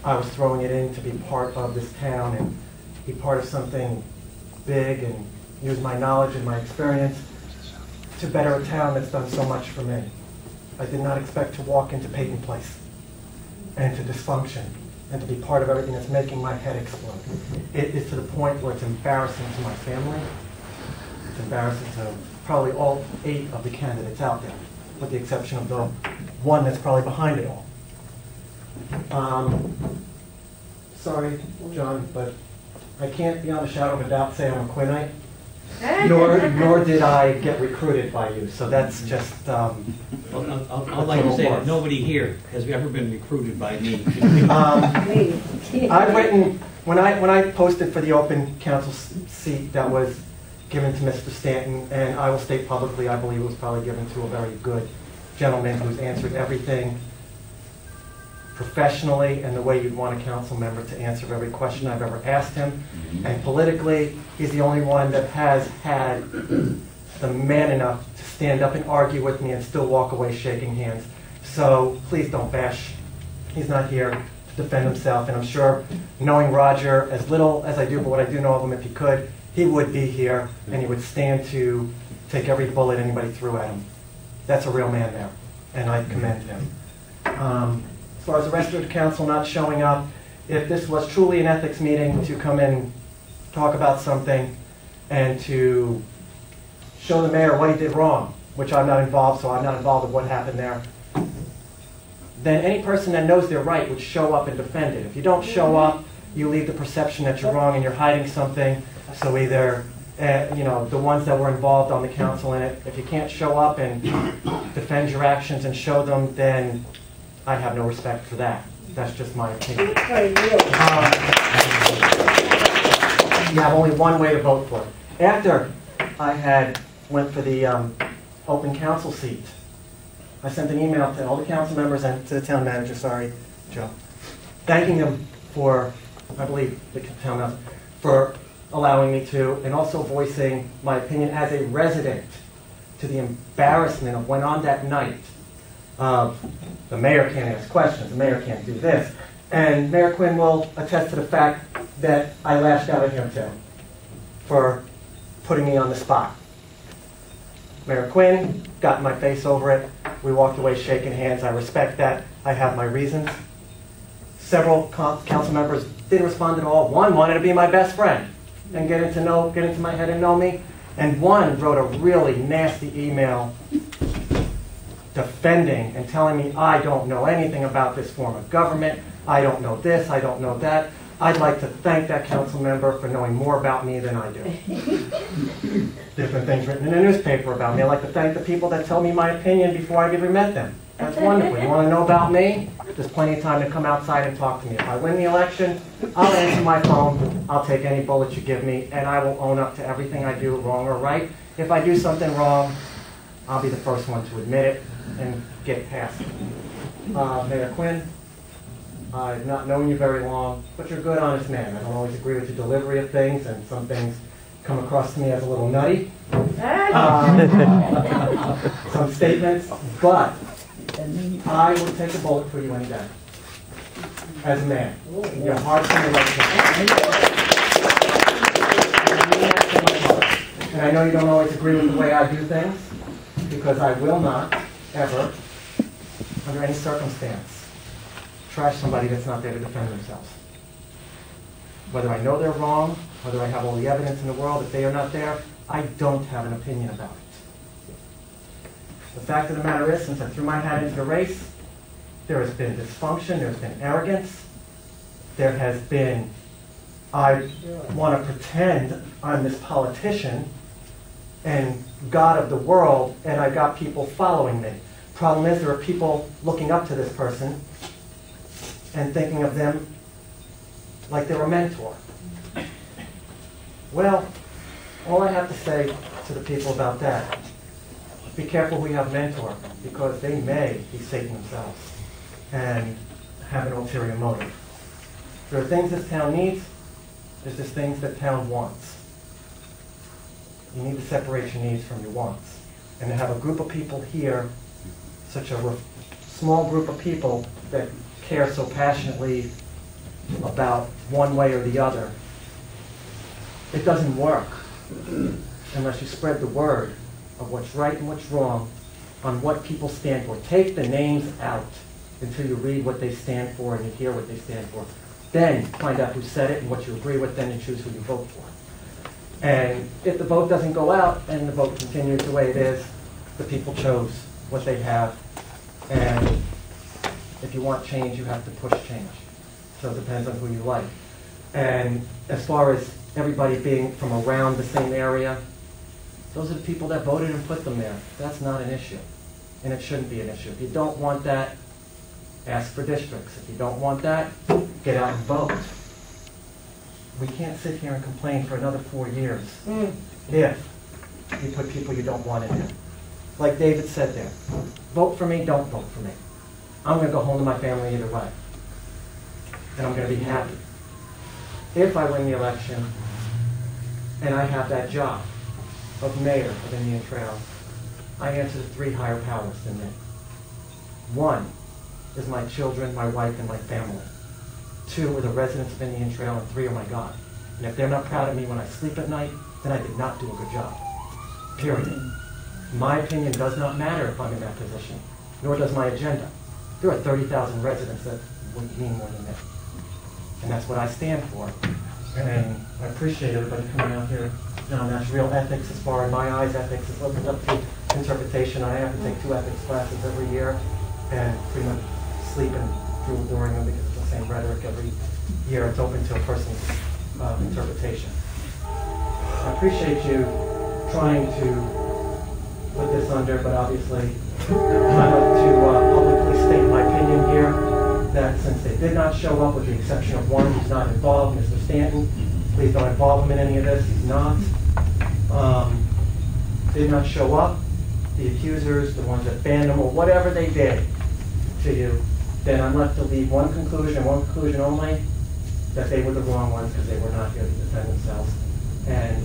I was throwing it in to be part of this town and be part of something big and use my knowledge and my experience to better a town that's done so much for me. I did not expect to walk into Peyton Place and to dysfunction and to be part of everything that's making my head explode. It is to the point where it's embarrassing to my family. It's embarrassing to probably all 8 of the candidates out there, with the exception of the one that's probably behind it all. Sorry, John, but I can't beyond a shadow of a doubt say I'm a Quinnite, nor did I get recruited by you. So that's just. I'd like to say that nobody here has ever been recruited by me. I've written when I posted for the open council seat that was given to Mr. Stanton, and I will state publicly, I believe it was probably given to a very good gentleman who's answered everything professionally and the way you'd want a council member to answer every question I've ever asked him. And politically, he's the only one that has had the man enough to stand up and argue with me and still walk away shaking hands. So please don't bash. He's not here to defend himself, and I'm sure, knowing Roger as little as I do, but what I do know of him, if he could, he would be here and he would stand to take every bullet anybody threw at him. That's a real man there, and I commend him. As far as the rest of the council not showing up, if this was truly an ethics meeting to come in, talk about something, and to show the mayor what he did wrong, which I'm not involved, so I'm not involved with what happened there, then any person that knows they're right would show up and defend it. If you don't show up, you leave the perception that you're wrong and you're hiding something. So either, the ones that were involved on the council in it, if you can't show up and defend your actions and show them, then I have no respect for that. That's just my opinion. You have only one way to vote for it. After I went for the open council seat, I sent an email to all the council members and to the town manager, sorry, Joe, thanking them for, I believe, the town manager, for allowing me to, and also voicing my opinion as a resident to the embarrassment of when on that night, the mayor can't ask questions, the mayor can't do this. And Mayor Quinn will attest to the fact that I lashed out at him too for putting me on the spot. Mayor Quinn got in my face over it. We walked away shaking hands. I respect that. I have my reasons. Several council members didn't respond at all. One wanted to be my best friend and get into my head and know me. And one wrote a really nasty email defending and telling me I don't know anything about this form of government. I don't know this, I don't know that. I'd like to thank that council member for knowing more about me than I do. Different things written in the newspaper about me. I'd like to thank the people that tell me my opinion before I ever met them. That's wonderful. You want to know about me? There's plenty of time to come outside and talk to me. If I win the election, I'll answer my phone. I'll take any bullet you give me, and I will own up to everything I do, wrong or right. If I do something wrong, I'll be the first one to admit it and get past it. Mayor Quinn, I've not known you very long, but you're a good, honest man. I don't always agree with your delivery of things, and some things come across to me as a little nutty. Some statements, but I would take a bullet for you any day. As a man. Your heart's in the right place. And I know you don't always agree with the way I do things, because I will not, ever, under any circumstance, trash somebody that's not there to defend themselves. Whether I know they're wrong, whether I have all the evidence in the world, if they are not there, I don't have an opinion about it. The fact of the matter is, since I threw my hat into the race, there has been dysfunction, there's been arrogance, there has been, I want to pretend I'm this politician and God of the world, and I got people following me. Problem is, there are people looking up to this person and thinking of them like they're a mentor. Well, all I have to say to the people about that, be careful who you have mentor, because they may be Satan themselves and have an ulterior motive. There are things this town needs, there's just things that town wants. You need to separate your needs from your wants. And to have a group of people here, such a small group of people that care so passionately about one way or the other, it doesn't work unless you spread the word of what's right and what's wrong on what people stand for. Take the names out until you read what they stand for and you hear what they stand for. Then find out who said it and what you agree with, then you choose who you vote for. And if the vote doesn't go out and the vote continues the way it is, the people chose what they have. And if you want change, you have to push change. So it depends on who you like. And as far as everybody being from around the same area, those are the people that voted and put them there. That's not an issue. And it shouldn't be an issue. If you don't want that, ask for districts. If you don't want that, get out and vote. We can't sit here and complain for another 4 years if you put people you don't want in there. Like David said there, vote for me, don't vote for me. I'm going to go home to my family either way. And I'm going to be happy. If I win the election and I have that job of mayor of Indian Trail, I answer to 3 higher powers than me. 1 is my children, my wife, and my family. 2 are the residents of Indian Trail, and 3 are my God. And if they're not proud of me when I sleep at night, then I did not do a good job. Period. My opinion does not matter if I'm in that position, nor does my agenda. There are 30,000 residents that would mean more than that. And that's what I stand for. And I appreciate everybody coming out here. Now, that's real ethics as far in my eyes. Ethics is opened up to interpretation. I have to take 2 ethics classes every year and pretty much sleep and drool during them because it's the same rhetoric every year. It's open to a person's interpretation. I appreciate you trying to put this under, but obviously I'd like to publicly state my opinion here that since they did not show up, with the exception of one who's not involved, Mr. Stanton, please don't involve him in any of this. He's not. Did not show up. The accusers, the ones that banned him, or whatever they did to you, then I'm left to leave one conclusion only, that they were the wrong ones because they were not here to defend themselves. And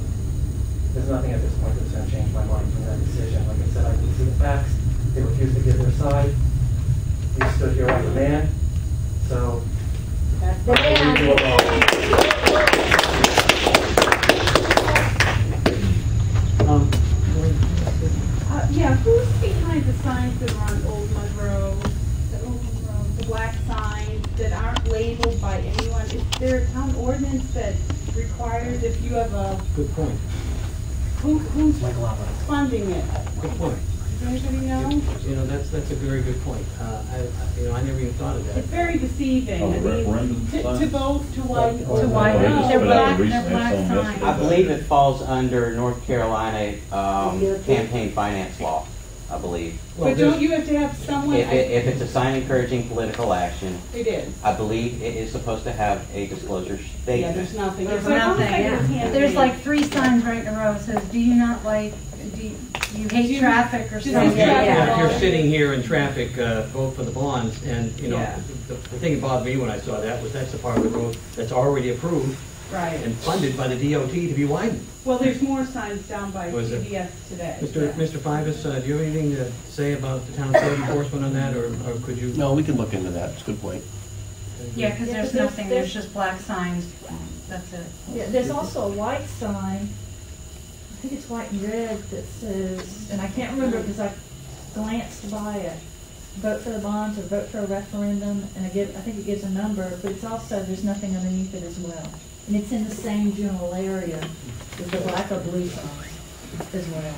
there's nothing at this point that's going to change my mind from that decision. Like I said, I can see the facts. They refused to give their side. We stood here like a man. So, that's the man. Yeah, who's behind the signs that are on Old Monroe, the black signs that aren't labeled by anyone? Is there a town ordinance that requires if you have a... Good point. Who's funding it? Good point. Does anybody know? You know, that's a very good point. I never even thought of that. It's very deceiving. Oh, I mean, to both, to white, To white. no. They're black signs. I believe it falls under North Carolina campaign finance law, I believe. Well, But don't you have to have someone? If it's a sign encouraging political action, It is. I believe it is supposed to have a disclosure Yeah, statement. there's nothing. There's So it looks nothing, like yeah. it's handmade. There's like 3 signs right in a row. It says, do you not like, do you hate traffic or Do something? you hate traffic? Yeah, if you're Yeah. sitting here in traffic, vote for the bonds, and, you know, Yeah. the thing that bothered me when I saw that was that's the part of the road that's already approved Right. and funded by the DOT to be widened. Well, there's more signs down by Was it? CVS today. Mr. Fivas, do you have anything to say about the town code enforcement on that, or could you? No, we can look into that. It's a good point. Yeah, because Yeah, there's but nothing, there's just black signs. That's it. Yeah, there's also a white sign, I think it's white and red, that says, and I can't remember because I glanced by it, vote for the bonds or vote for a referendum, and I think it gives a number, but it's also, there's nothing underneath it as well. And it's in the same general area with the black or blue signs as well.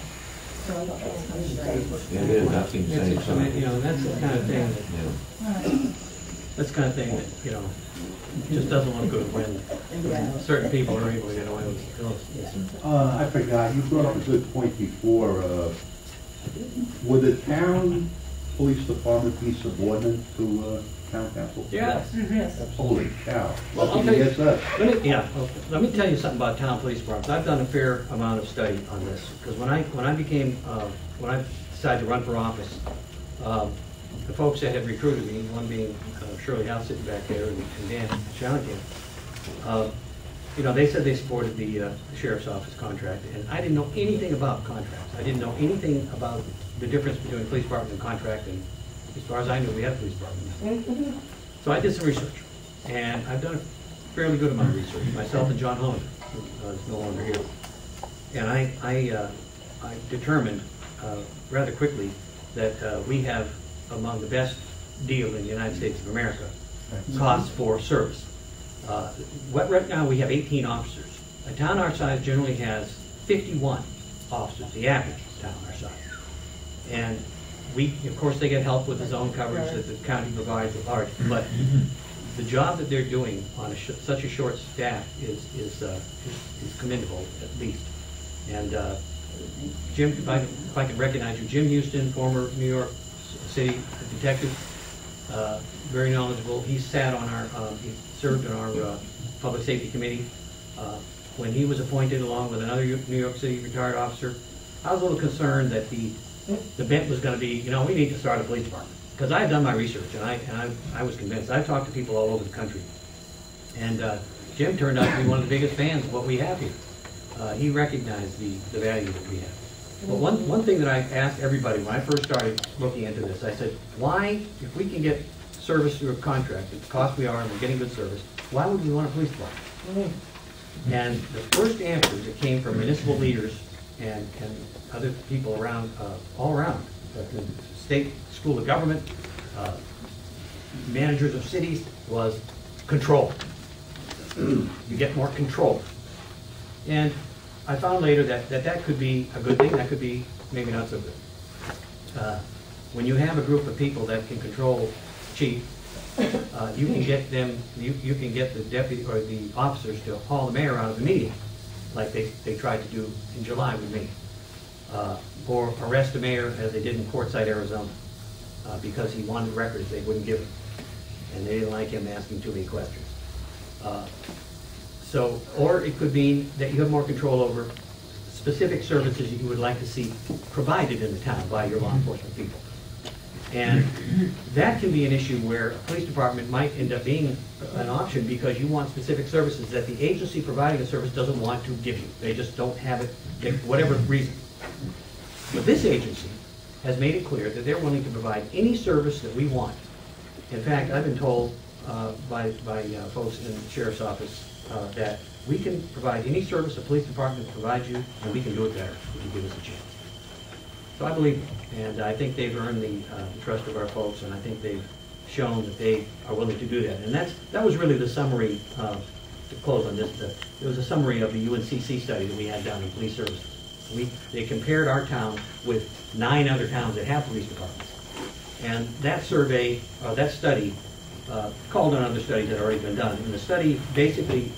So I thought that was kind of strange. It is, I've seen the same I mean, you sign. know, that's the kind of thing that, Right. that's the kind of thing that, you know, just doesn't look good when certain people are able to get away with it. Yes, sir. I forgot, you brought up a good point before. Would the town police department be subordinate to town council? Yes. Yes. Holy cow. Well, Well, I'll tell you- guess that. Let me tell you something about town police departments. I've done a fair amount of study on this, because when I decided to run for office, the folks that had recruited me, one being Shirley House sitting back there, and Dan Shanahan, you know, they said they supported the sheriff's office contract, and I didn't know anything about contracts. I didn't know anything about the difference between police department and contract, and as far as I knew, we had a police department. So I did some research, and I've done fairly good amount of research, myself and John Hollander, who is no longer here. And I determined rather quickly that we have among the best deal in the United States of America, costs for service. Right now we have 18 officers. A town our size generally has 51 officers, the average town our size. And we, of course, they get help with the zone coverage that the county provides at large, but the job that they're doing on such a short staff is commendable, at least. And Jim, if I can recognize you, Jim Houston, former New York City detective, very knowledgeable. He sat on our, he served on our public safety committee. When he was appointed, along with another New York City retired officer, I was a little concerned that the bent was going to be, you know, we need to start a police department. Because I had done my research, and I was convinced. I've talked to people all over the country. And Jim turned out to be one of the biggest fans of what we have here. He recognized the value that we have. But one thing that I asked everybody when I first started looking into this, I said, why, if we can get service through a contract, at the cost we are and we're getting good service, why would we want a police department? And the first answers that came from municipal leaders and other people around, all around, the state, school of government, managers of cities, was control. You get more control. And I found later that could be a good thing, that could be maybe not so good. When you have a group of people that can control chief, you can get them, you can get the deputy or the officers to haul the mayor out of the meeting, like they tried to do in July with me, or arrest the mayor as they did in Quartzsite, Arizona, because he wanted records they wouldn't give him, and they didn't like him asking too many questions. So, or it could mean that you have more control over specific services you would like to see provided in the town by your law enforcement people. And that can be an issue where a police department might end up being an option because you want specific services that the agency providing the service doesn't want to give you. They just don't have it, for whatever reason. But this agency has made it clear that they're willing to provide any service that we want. In fact, I've been told by folks in the sheriff's office that we can provide any service a police department provides you, and we can do it better if you give us a chance. So I believe them, and I think they've earned the trust of our folks, and I think they've shown that they are willing to do that. And that was really the summary, to close on this, it was a summary of the UNCC study that we had down in police services. They compared our town with 9 other towns that have police departments. And that survey, that study, called on other studies that had already been done. And the study basically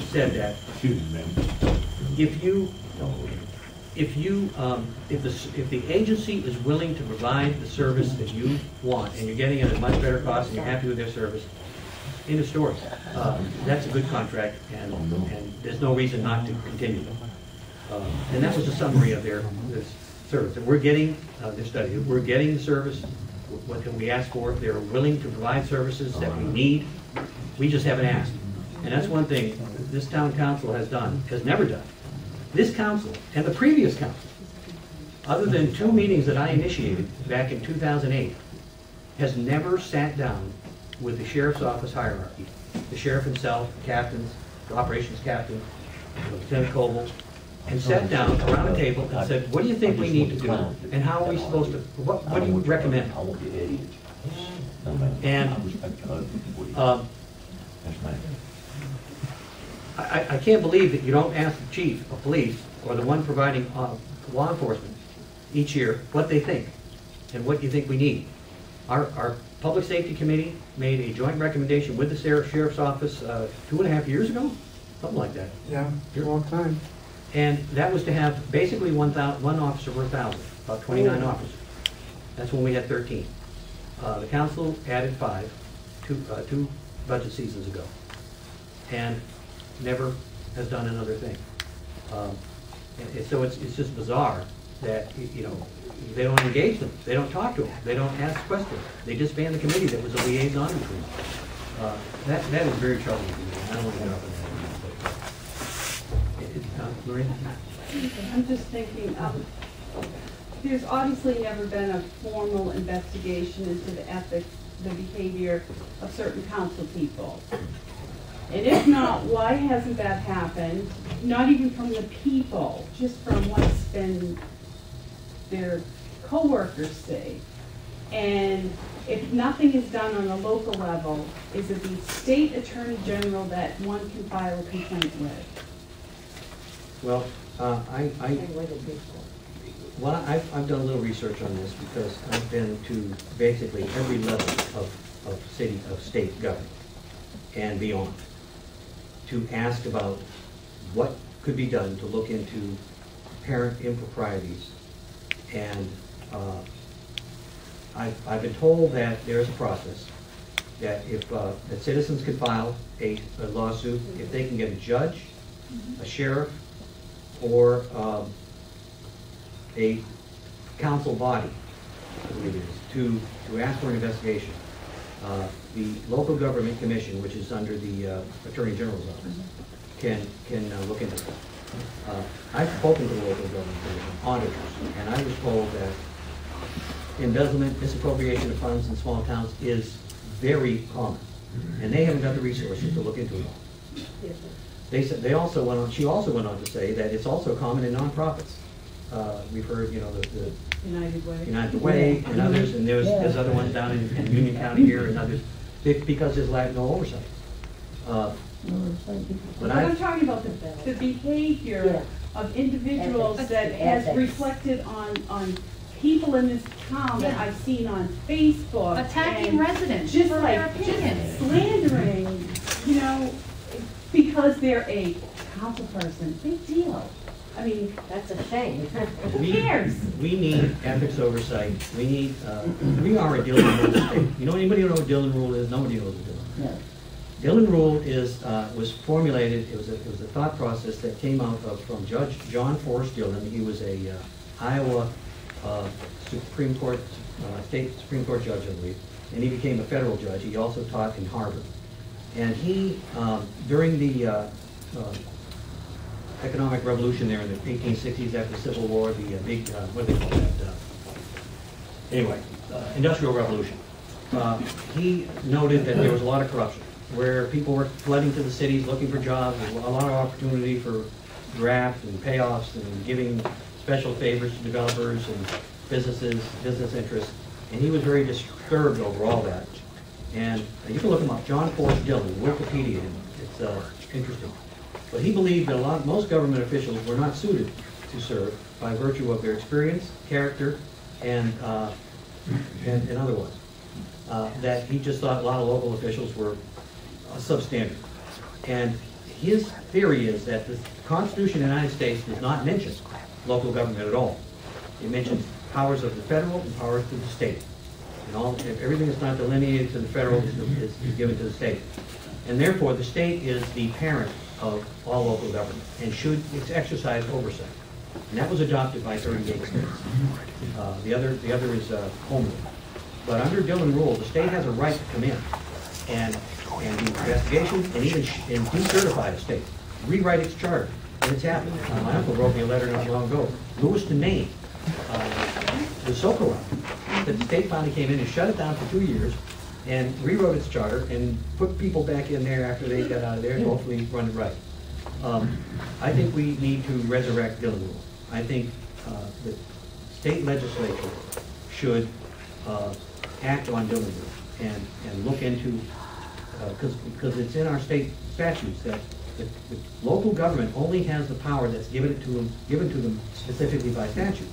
said that if the agency is willing to provide the service that you want, and you're getting it at a much better cost, and you're happy with their service, in the stores, that's a good contract, and there's no reason not to continue them. And that was a summary of their service. And we're getting their study. We're getting the service. What can we ask for? They're willing to provide services that we need. We just haven't asked. And that's one thing this town council has never done. This council and the previous council, other than 2 meetings that I initiated back in 2008, has never sat down with the sheriff's office hierarchy, the sheriff himself, the captains, the operations captain, Lieutenant Coble, and sat down around a table and said, what do you think we need to do, and how are we supposed to, what do you recommend? And I can't believe that you don't ask the chief of police or the one providing law enforcement each year what they think and what you think we need. Our public safety committee made a joint recommendation with the sheriff's office 2.5 years ago, something like that. Yeah, a long time. And that was to have basically one officer per 1,000, about 29 officers. That's when we had 13. The council added 5, two budget seasons ago, and never has done another thing. So it's just bizarre that, you know, they don't engage them, they don't talk to them, they don't ask questions. They disband the committee that was a liaison between them. That is very troubling to me. I don't want to get up in that. Maureen? I'm just thinking, there's obviously never been a formal investigation into the ethics, the behavior of certain council people. And if not, why hasn't that happened? Not even from the people, just from what's been their co-workers say. And if nothing is done on a local level, is it the state attorney general that one can file a complaint with? Well, I've done a little research on this because I've been to basically every level of state government and beyond to ask about what could be done to look into apparent improprieties. And I've been told that there is a process that if that citizens can file a lawsuit if they can get a judge, a sheriff, or a council body, I believe it is, to ask for an investigation. The local government commission, which is under the Attorney General's office, can look into that. I've spoken to the local government commission auditors, and I was told that embezzlement, misappropriation of funds in small towns is very common, and they haven't got the resources to look into it all. They said they also went on. She also went on to say that it's also common in nonprofits. We've heard, you know, the United Way and others, and there's other ones down in Union County here and others, because there's no oversight. But I'm talking about the behavior of individuals that has reflected on people in this town that I've seen on Facebook. Attacking residents just for like their opinions. just slandering, you know, because they're a council person. Big deal. I mean, That's a shame. who cares? We need ethics oversight. We need. We are a Dillon rule state. You know anybody know what Dillon rule is? Nobody knows what Dillon. No. Dillon rule is was formulated. It was a thought process that came out from Judge John Forrest Dillon. He was a Iowa Supreme Court state Supreme Court judge, I believe, and he became a federal judge. He also taught in Harvard, and he during the economic revolution there in the 1860s after the Civil War, the big what do they call that? Anyway, Industrial Revolution. He noted that there was a lot of corruption, where people were flooding to the cities looking for jobs, a lot of opportunity for graft and payoffs and giving special favors to developers and businesses, business interests, and he was very disturbed over all that. And you can look him up, John Forrest Dillon, Wikipedia, it's interesting. But he believed that most government officials were not suited to serve by virtue of their experience, character, and otherwise. That he just thought a lot of local officials were substandard. And his theory is that the Constitution of the United States does not mention local government at all. It mentions powers of the federal and powers to the state. And everything that's not delineated to the federal is given to the state. And therefore, the state is the parent of all local government and should exercise oversight. And that was adopted by 38 states. The other is home rule. But under Dillon rule, the state has a right to come in and do investigation and even decertify a state, rewrite its charter. And it's happened. My uncle wrote me a letter not long ago. Louis to Maine was so corrupt that the state finally came in and shut it down for 2 years and rewrote its charter and put people back in there after they got out of there and hopefully run it right. I think we need to resurrect Dillon rule. I think the state legislature should act on Dillon rule and look into, because it's in our state statutes that the local government only has the power that's given to them specifically by statute.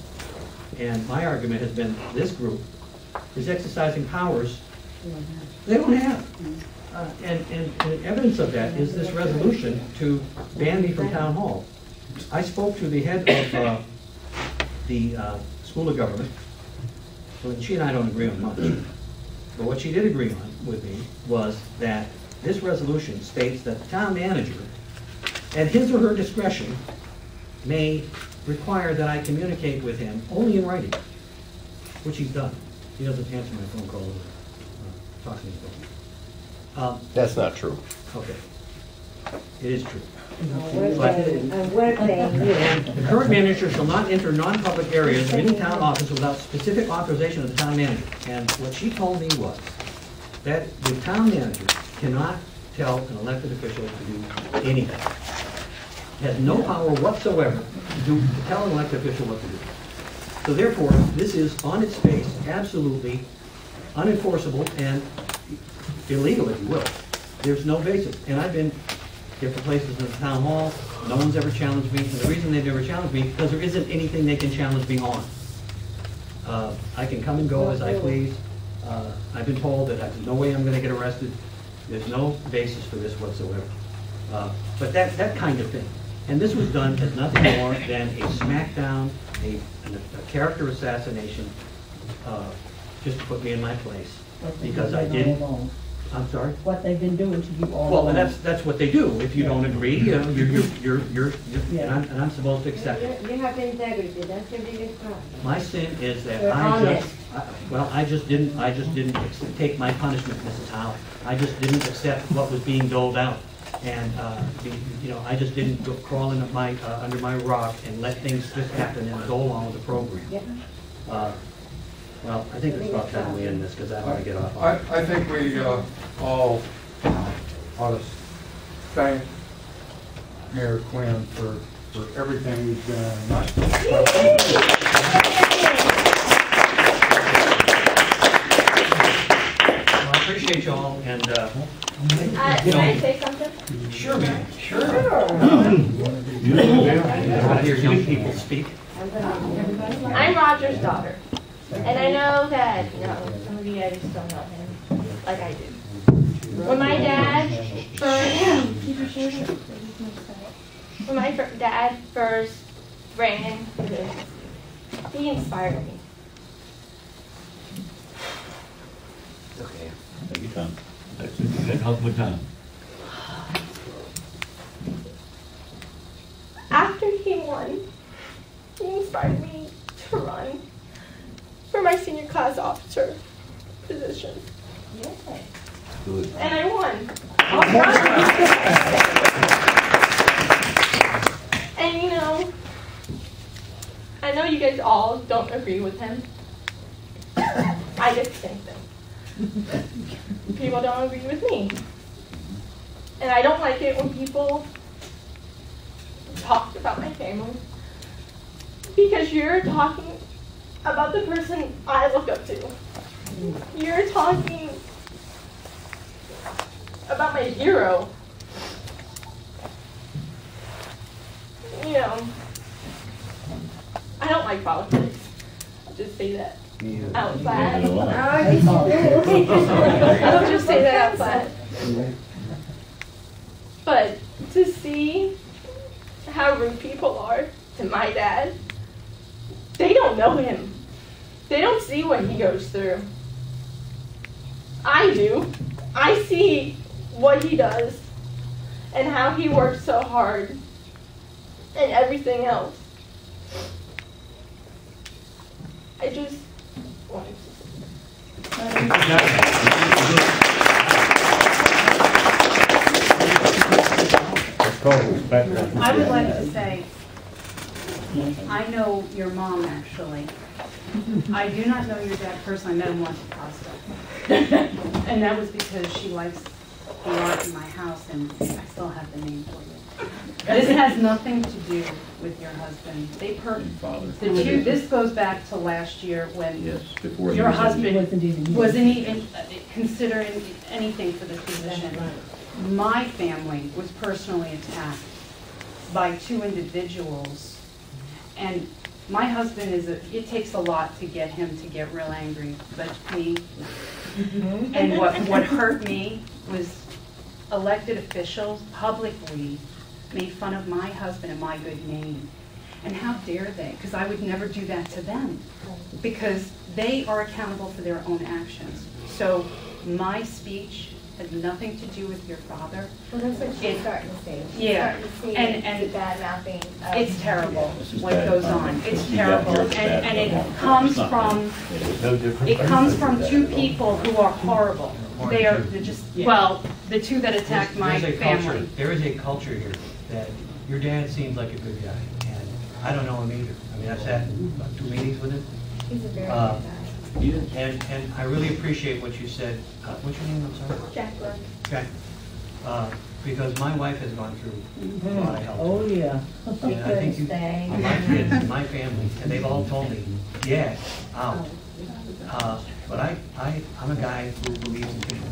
And my argument has been this group is exercising powers they don't have. And evidence of that is this resolution to ban me from town hall. I spoke to the head of the School of Government, and she and I don't agree on much. But what she did agree on with me was that this resolution states that the town manager, at his or her discretion, may require that I communicate with him only in writing, which he's done. He doesn't answer my phone call or talk to me phone. That's not true. Okay. It is true. We're saying The current manager shall not enter non-public areas of any town office without specific authorization of the town manager. And what she told me was that the town manager cannot tell an elected official to do anything. Has no power whatsoever to tell an elected official what to do. So therefore, this is on its face absolutely unenforceable and illegal, if you will. There's no basis. And I've been different places in the town hall. No one's ever challenged me. And the reason they've never challenged me is because there isn't anything they can challenge me on. I can come and go as I please. I've been told that there's no way I'm going to get arrested. There's no basis for this whatsoever. But that kind of thing. And this was done as nothing more than a smackdown, a character assassination, just to put me in my place. Because I didn't. I'm sorry? What they've been doing to you all Well, along. that's what they do. If you don't agree, you're and I'm supposed to accept it. You have integrity, that's your biggest problem. My sin is that You're honest. I just didn't take my punishment, Mrs. Howe. I just didn't accept what was being doled out. And, I just didn't go crawling up under my rock and let things just happen and go along with the program. Well, I think it's about time we end this, because I want to get off. I think we all ought to thank Mayor Quinn for everything he's done. Well, I appreciate you all, and, Can I say something? Sure, man. Sure. I want to hear young people speak. I'm Roger's daughter. And I know that, some of you guys don't know him like I do. When my dad first ran, he inspired me. Okay. Take your time. That's it. You got nothing but time. After he won, he inspired me to run for my senior class officer position. Good. And I won. And I know you guys all don't agree with him. I get the same thing. People don't agree with me. And I don't like it when people talk about my family. Because you're talking about the person I look up to. You're talking about my hero. I don't like politics. I'll just say that outside. I'll just say that outside. But to see how rude people are to my dad, they don't know him. They don't see what he goes through. I do. I see what he does and how he works so hard and everything else. I just wanted I would like to say, I know your mom actually. I do not know your dad personally. I met him once at Costa. And that was because she likes the art in my house, and I still have the name for you. This has nothing to do with your husband. This goes back to last year when your husband wasn't even considering anything for this position. My family was personally attacked by two individuals, and my husband it takes a lot to get him to get real angry, but me. And what hurt me was elected officials publicly made fun of my husband and my good name. And how dare they? Because I would never do that to them, because they are accountable for their own actions. So my speech had nothing to do with your father. Well, that's what you're starting to say. Yeah, and bad mouthing. It's terrible what goes on. It's terrible, and it comes from two people who are horrible. They're just the two that attacked my family. There is a culture here that your dad seems like a good guy, and I don't know him either. I mean, I've sat in about 2 meetings with him. He's a very good guy. And I really appreciate what you said. What's your name? I'm sorry. Jacqueline. Jack. Because my wife has gone through a lot of health. Oh, yeah. And I think my kids and my family, and they've all told me, yeah, out. But I'm a guy who believes in people.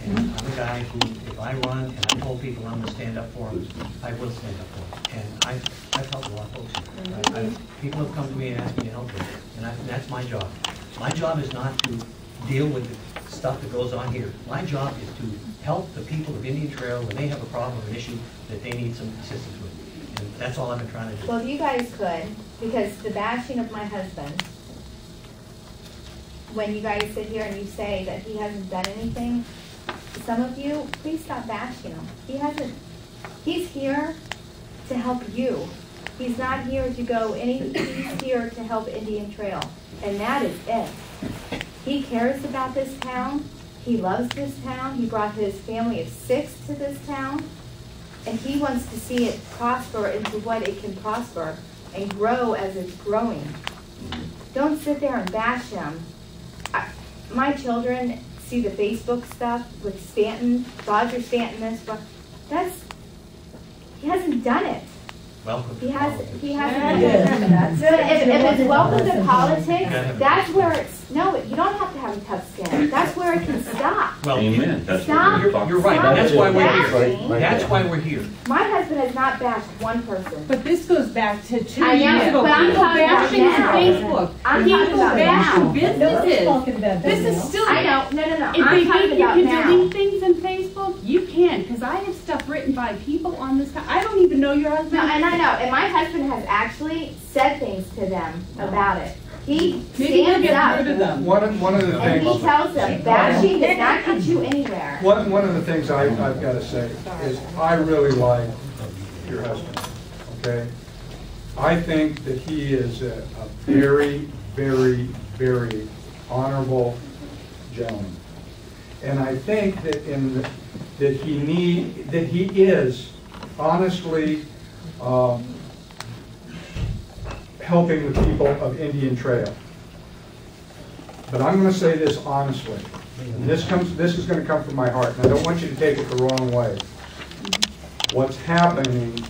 And I'm a guy who, if I run and I told people I'm going to stand up for them, I will stand up for them. And I've helped a lot of folks. People have come to me and asked me to help them, and that's my job. My job is not to deal with the stuff that goes on here. My job is to help the people of Indian Trail when they have a problem or an issue that they need some assistance with. And that's all I've been trying to do. Well, if you guys could, because the bashing of my husband, when you guys sit here and you say that he hasn't done anything, some of you, please stop bashing him. He's here to help you. He's not here to go he's here to help Indian Trail. And that is it. He cares about this town. He loves this town. He brought his family of 6 to this town. And he wants to see it prosper into what it can prosper and grow as it's growing. Don't sit there and bash him. My children see the Facebook stuff with Stanton, Roger Stanton, this, but he hasn't done it. Welcome. He hasn't done it. If it's welcome to politics, that's where it's, no, you don't have to have a tough skin. That's where it can stop. Well, amen. That's stop. You're right. That's why we're here. That's why we're here. My husband has not bashed one person. But this goes back to 2 I know, years ago. but I'm People talking about bashing now. Facebook. I'm People talking about bashing now. businesses. talking about This that is now. still. I know. No. If I'm they talking think you about can now. delete things in Facebook, you can, because I have stuff written by people on this. I don't even know your husband. No, and I know. And my husband has actually said things to them about it. He Maybe we'll stands get up rid of them. One of the and things. he tells them bashing does not get you anywhere. One of the things I've got to say is I really like your husband, okay? I think that he is a very, very, very honorable gentleman. And I think that that he is honestly helping the people of Indian Trail. But I'm going to say this honestly. And this is going to come from my heart, and I don't want you to take it the wrong way. What's happening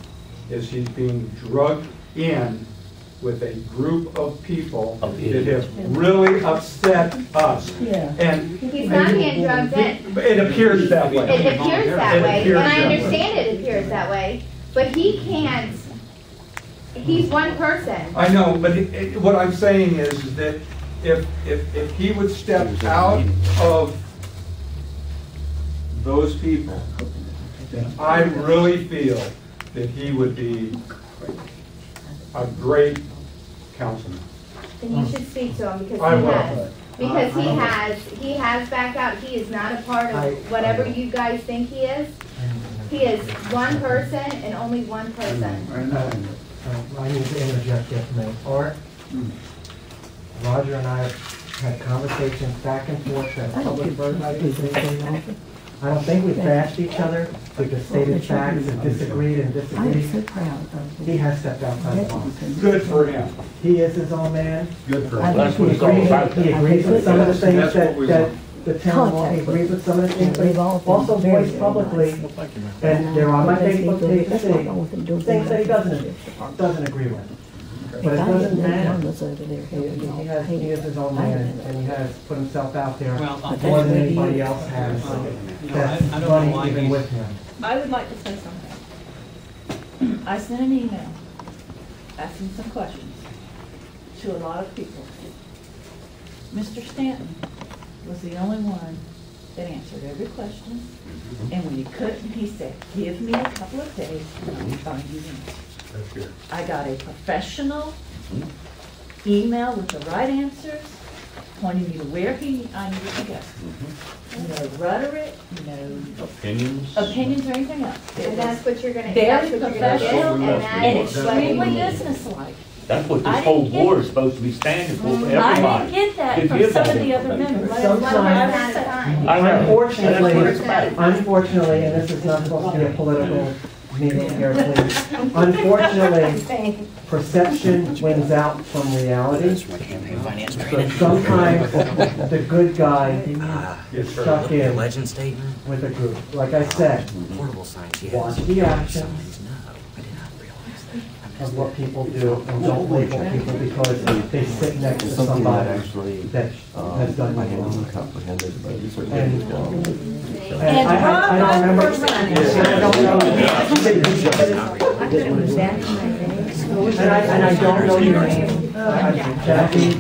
is he's being drugged in with a group of people that have really upset us. Yeah. And He's not being drugged in. it appears that way. It appears that It way, appears and I that way. understand it appears that way, but he can't, he's one person. I know, but what I'm saying is that if he would step out of those people, then I really feel that he would be a great councilman. Then you should speak to him because I he will. has. Because he has backed out. He is not a part of whatever you guys think he is. He is one person and only one person. I need to interject here for a minute. Art, Roger and I have had conversations back and forth at public meetings. I don't think we've bashed each other. We've just stated facts and disagreed and disagreed. He has stepped outside the box. Good for him. He is his own man. Good for Well, him. that's what it's all about. He agrees with some of the things That's what we that want. the town wants. He agrees with some of the things, but he's also voiced publicly, and they're on my Facebook page to see, things that he doesn't agree with. But it doesn't matter. He is his own man, and he has put himself out there more than anybody else has. That's I don't know why running even he's- with him. I would like to say something. I sent an email asking some questions to a lot of people. Mr. Stanton was the only one that answered every question, and when he couldn't, he said, give me a couple of days and I'll find you an answer. That's good. I got a professional email with the right answers, pointing me to where I needed to go. No rhetoric, no Opinions. opinions or anything else. It And was that's what you're gonna, very that's what you're gonna get, professional and that and is what extremely we need. businesslike. That's what I this whole didn't get- board is supposed to be standing for I everybody. didn't get that To from give some that of the other information. members. Sometimes- I know. Unfortunately, That's what it's about. unfortunately, and this is not supposed to be a political meeting here, please. Unfortunately, perception wins out from reality. But sometimes the good guy is stuck in with a group. Like I said, watch the actions of what people do and don't label people because they sit next to somebody that has done wrong. And I don't remember. And I don't know your name. Jackie.